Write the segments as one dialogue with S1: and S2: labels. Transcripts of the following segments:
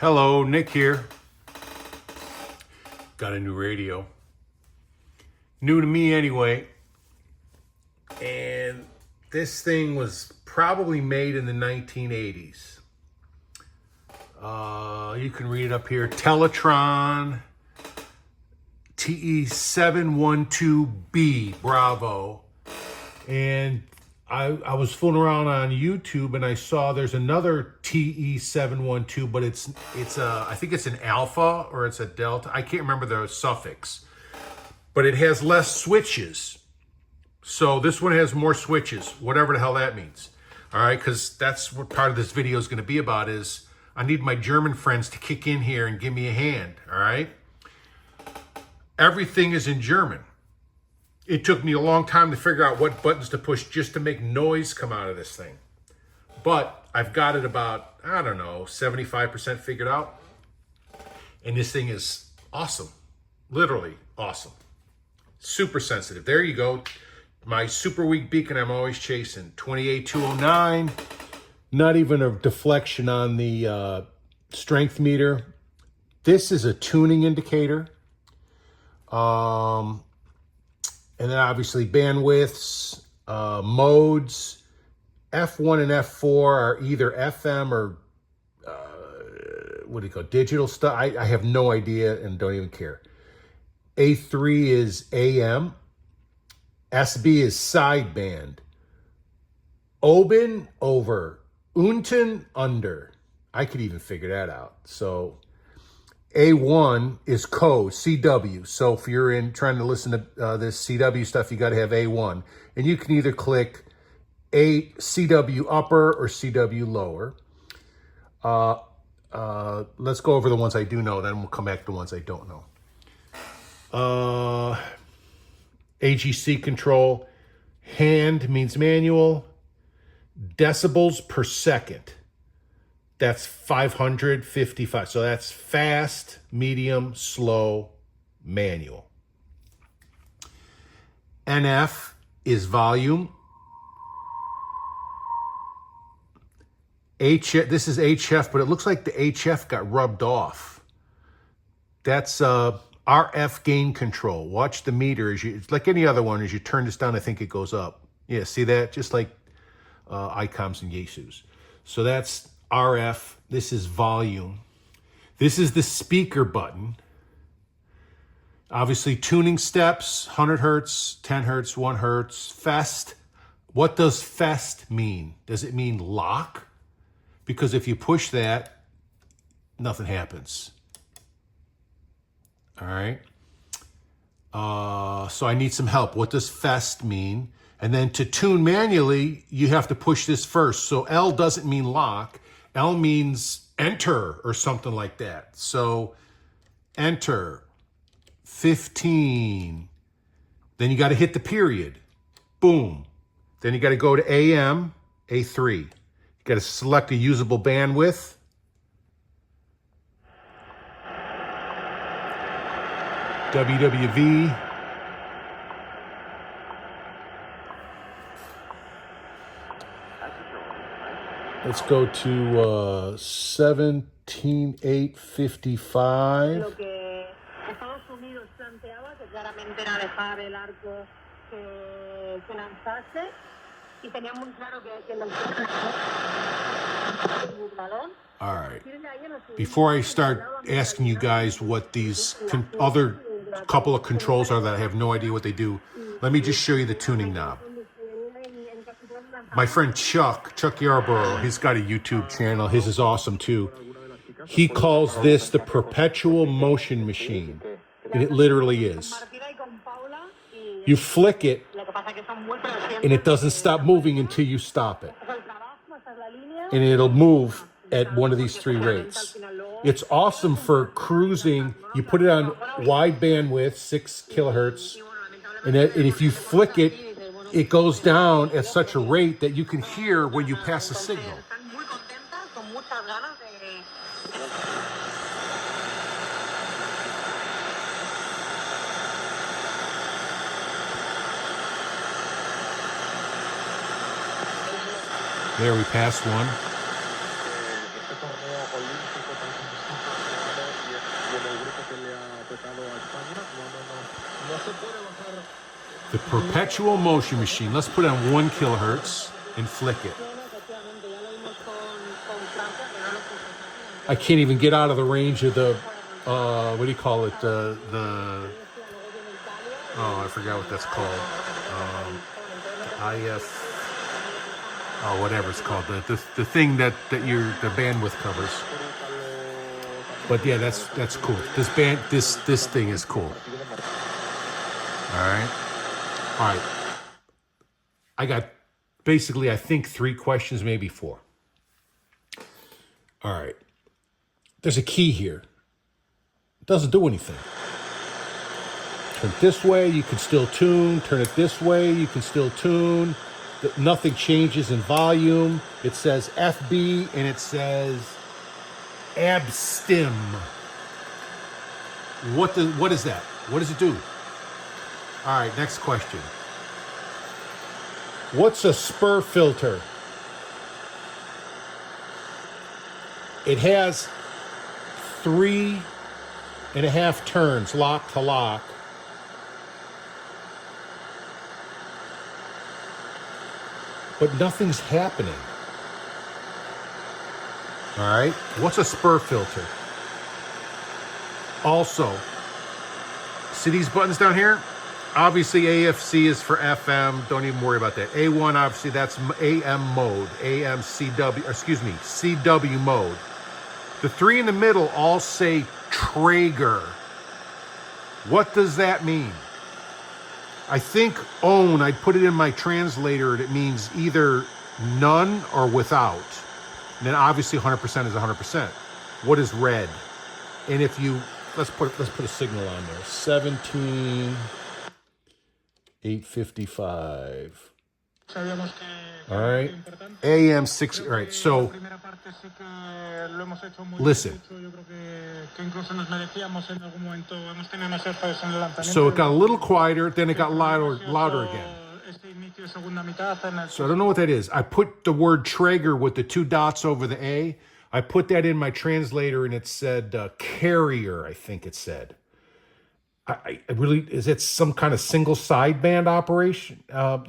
S1: Hello, Nick here. Got a new radio. New to me anyway. And this thing was probably made in the 1980s. You can read it up here. Teletron TE712B, Bravo. And I was fooling around on YouTube and I saw there's another TE712, but it's I think it's an alpha or it's a delta. I can't remember the suffix, but it has less switches. So this one has more switches, whatever the hell that means. All right, because that's what part of this video is going to be about. Is I need my German friends to kick in here and give me a hand. All right, everything is in German. It took me a long time to figure out what buttons to push just to make noise come out of this thing. But I've got it about, I don't know, 75% figured out. And this thing is awesome. Literally awesome. Super sensitive. There you go. My super weak beacon I'm always chasing. 28209. Not even a deflection on the strength meter. This is a tuning indicator. And then obviously bandwidths, modes. F1 and F4 are either FM or what do you call it, digital stuff? I have no idea and don't even care. A3 is AM. SB is sideband. Oben, over. Unten, under. I could even figure that out. So A1 is code, CW. So if you're trying to listen to this CW stuff, you got to have A1. And you can either click CW upper or CW lower. Let's go over the ones I do know, then we'll come back to the ones I don't know. AGC control. Hand means manual. Decibels per second. That's 555. So that's fast, medium, slow, manual. NF is volume. HF, this is HF, but it looks like the HF got rubbed off. That's RF gain control. Watch the meter. It's like any other one. As you turn this down, I think it goes up. Yeah, see that? Just like ICOMs and Yaesus. So that's RF. This is volume. This is the speaker button. Obviously tuning steps, 100 hertz, 10 hertz, 1 hertz, fest. What does fest mean? Does it mean lock? Because if you push that, nothing happens. All right. So I need some help. What does fest mean? And then to tune manually, you have to push this first. So L doesn't mean lock. L means enter or something like that. So enter, 15. Then you got to hit the period. Boom. Then you got to go to AM, A3. You got to select a usable bandwidth. WWV. Let's go to 17855.
S2: Lo que Estados Unidos planteaba, que claramente era dejar el arco que lanzase, y tenía muy claro que lo balón.
S1: All right. Before I start asking you guys what these other couple of controls are that I have no idea what they do, let me just show you the tuning knob. My friend Chuck Yarborough, he's got a YouTube channel. His is awesome too. He calls this the perpetual motion machine. And it literally is. You flick it, and it doesn't stop moving until you stop it. And it'll move at one of these 3 rates. It's awesome for cruising. You put it on wide bandwidth, 6 kilohertz, and if you flick it, it goes down at such a rate that you can hear when you pass a signal. There, we passed one. The perpetual motion machine. Let's put it on 1 kilohertz and flick it. I can't even get out of the range of the, what do you call it? Oh, I forgot what that's called. IF, oh, whatever it's called. The thing that the bandwidth covers. But yeah, that's cool. This thing is cool. All right. I got basically, I think 3 questions, maybe 4. All right. There's a key here. It doesn't do anything. Turn it this way, you can still tune. Turn it this way, you can still tune. Nothing changes in volume. It says FB and it says abstim. What is that? What does it do? All right, next question. What's a spur filter? It has 3.5 turns, lock to lock. But nothing's happening. All right, what's a spur filter? Also, see these buttons down here? Obviously, AFC is for FM. Don't even worry about that. A1, obviously, that's AM mode. CW mode. The 3 in the middle all say Traeger. What does that mean? I think own, I put it in my translator, it means either none or without. And then obviously 100% is 100%. What is red? And if you, let's put a signal on there. 17,855. All right. AM 6. All right. So listen. So it got a little quieter, then it got louder again. So I don't know what that is. I put the word Traeger with the 2 dots over the A. I put that in my translator and it said carrier, I think it said. I really, is it some kind of single sideband operation? Or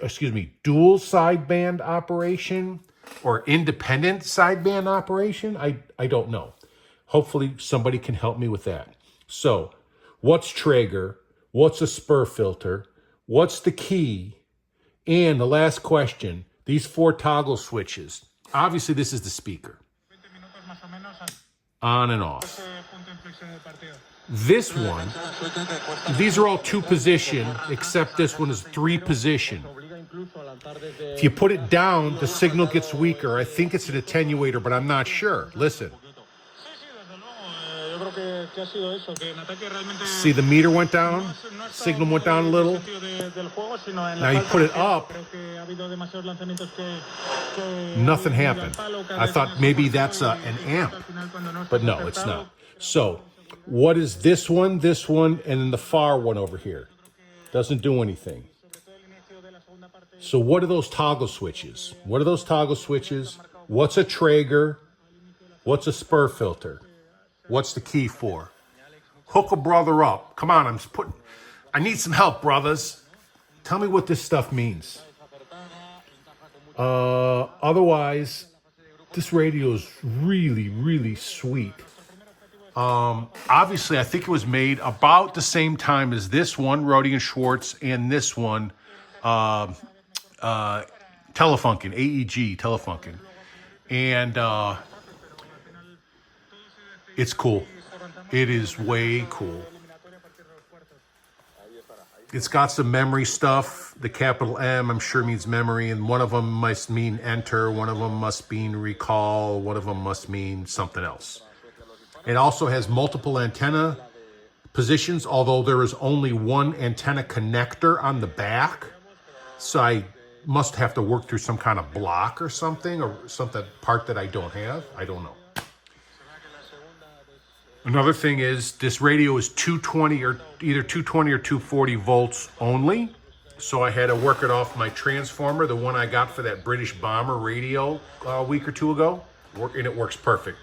S1: excuse me, dual sideband operation or independent sideband operation? I don't know. Hopefully somebody can help me with that. So what's Traeger? What's a spur filter? What's the key? And the last question, these 4 toggle switches. Obviously this is the speaker. On and off. This one, these are all 2 position, except this one is 3 position. If you put it down, the signal gets weaker. I think it's an attenuator, but I'm not sure. Listen. See, the meter went down, signal went down a little. Now you put it up, nothing happened. I thought maybe that's an amp, but no, it's not. So what is this one, and then the far one over here? Doesn't do anything. So what are those toggle switches? What's a Traeger? What's a spur filter? What's the key for? Hook a brother up. Come on, I need some help, brothers. Tell me what this stuff means. Otherwise, this radio is really, really sweet. Obviously, I think it was made about the same time as this one, Rohde and Schwartz, and this one, Telefunken, AEG Telefunken. And it's cool. It is way cool. It's got some memory stuff. The capital M, I'm sure, means memory, and one of them must mean enter, one of them must mean recall, one of them must mean something else. It also has multiple antenna positions, although there is only one antenna connector on the back. So I must have to work through some kind of block or something part that I don't have. I don't know. Another thing is this radio is 220 or either 220 or 240 volts only. So I had to work it off my transformer, the one I got for that British Bomber radio a week or 2 ago, and it works perfect.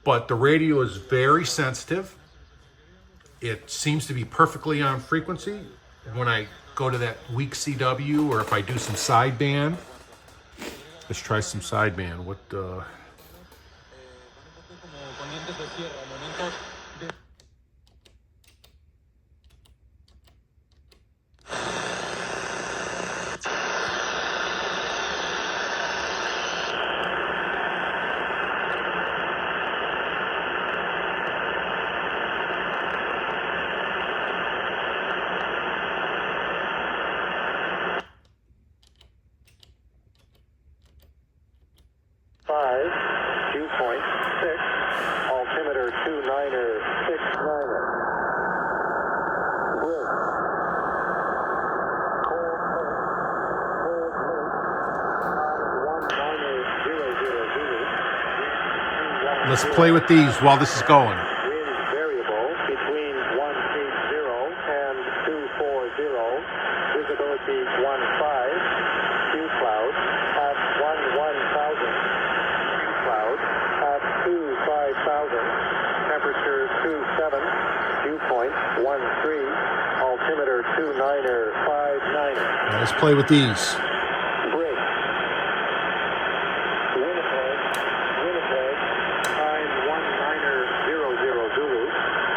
S1: But the radio is very sensitive. It seems to be perfectly on frequency. When I go to that weak CW, or if I do some sideband, let's try some sideband. What?
S3: altimeter 29er 69er.
S1: Let's play with these while this is going.
S3: Wind variable between 180 and 240. Visibility 15. Dew cloud at 1,000. Dew cloud at 25,000. Temperature 27. Dew point 13. Altimeter 29er 59.
S1: Let's play with these.
S3: Brig. Winnipeg. Time 19er 00 Zulu.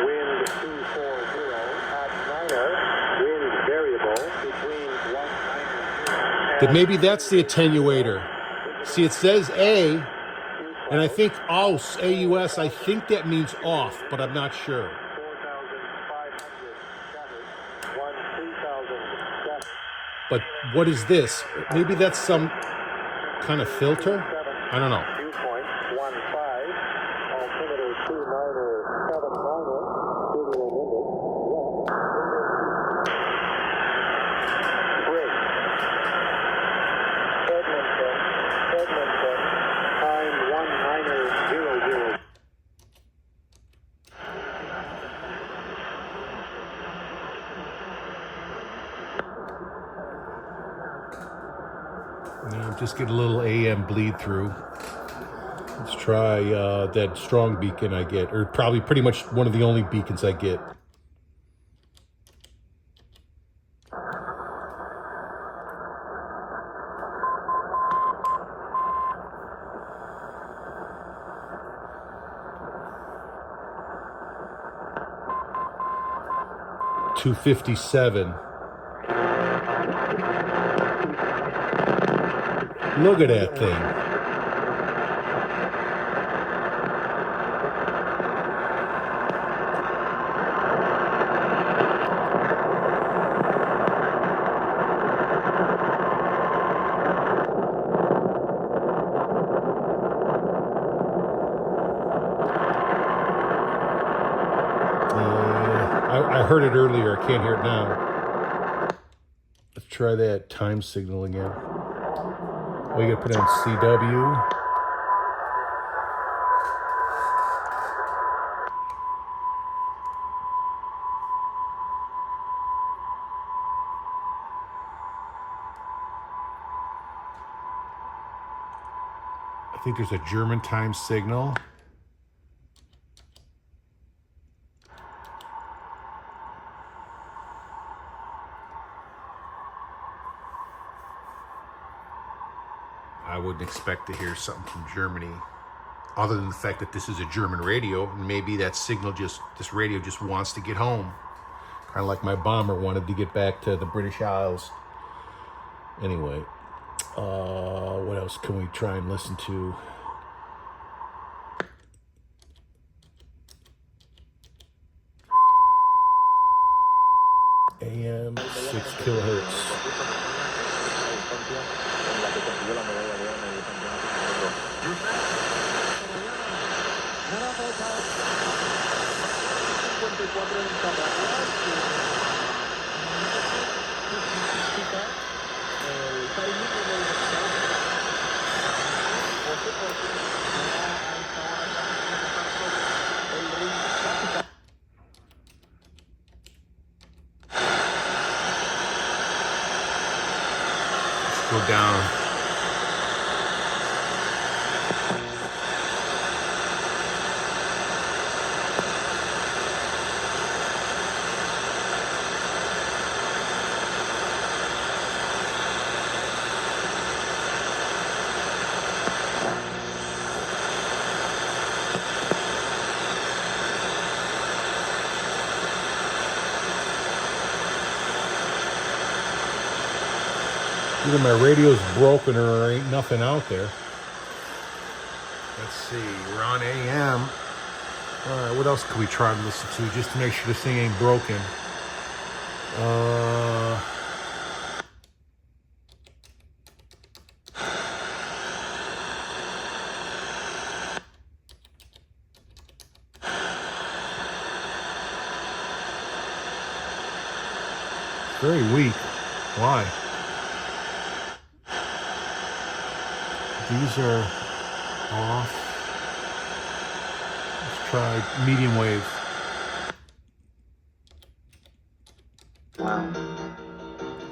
S3: Wind 240 at 9er. Wind variable between 190
S1: That maybe that's the attenuator. See, it says A, and I think AUS, AUS, I think that means off, but I'm not sure.
S3: 4,500 scattered. 1,000
S1: But what is this? Maybe that's some kind of filter? I don't know.
S3: Dew point 15. Altimeter 29er 79er. Brig. Edmonton. Time 19er 00.
S1: Just get a little AM bleed through. Let's try that strong beacon I get, or probably pretty much one of the only beacons I get. $257. Look at that thing. I heard it earlier. I can't hear it now. Let's try that time signal again. We gotta put it on CW. I think there's a German time signal. I wouldn't expect to hear something from Germany, other than the fact that this is a German radio, and maybe that signal this radio just wants to get home. Kind of like my bomber wanted to get back to the British Isles. Anyway, what else can we try and listen to? AM 6 kilohertz. Let's go down. Either my radio's broken or there ain't nothing out there. Let's see, we're on AM. All right, what else can we try to listen to just to make sure this thing ain't broken? Very weak. Why? These are off. Let's try medium wave.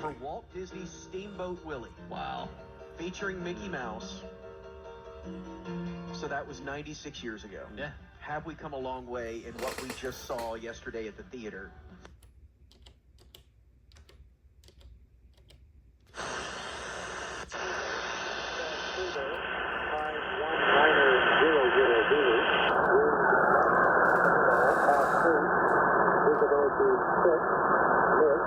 S4: For Walt Disney's Steamboat Willie.
S5: Wow.
S4: Featuring Mickey Mouse. So that was 96 years ago.
S5: Yeah.
S4: Have we come a long way in what we just saw yesterday at the theater?
S3: Time 19000. Visibility 6. Mid.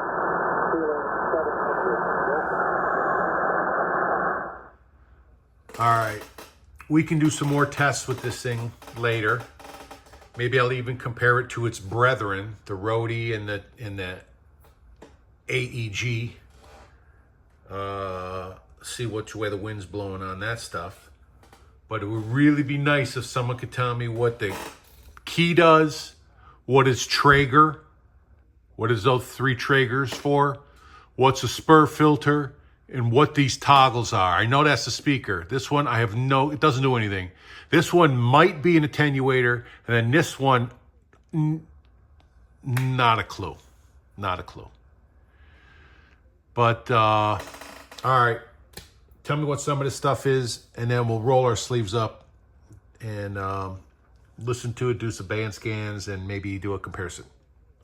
S3: Ceiling 700.
S1: All right. We can do some more tests with this thing later. Maybe I'll even compare it to its brethren, the Rode and the AEG. See which way the wind's blowing on that stuff. But it would really be nice if someone could tell me what the key does, what is Traeger, what is those 3 Traegers for, what's a spur filter, and what these toggles are. I know that's the speaker. This one, it doesn't do anything. This one might be an attenuator, and then this one, not a clue. Not a clue. But, all right. Tell me what some of this stuff is, and then we'll roll our sleeves up and listen to it, do some band scans, and maybe do a comparison.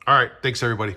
S1: All right. Thanks, everybody.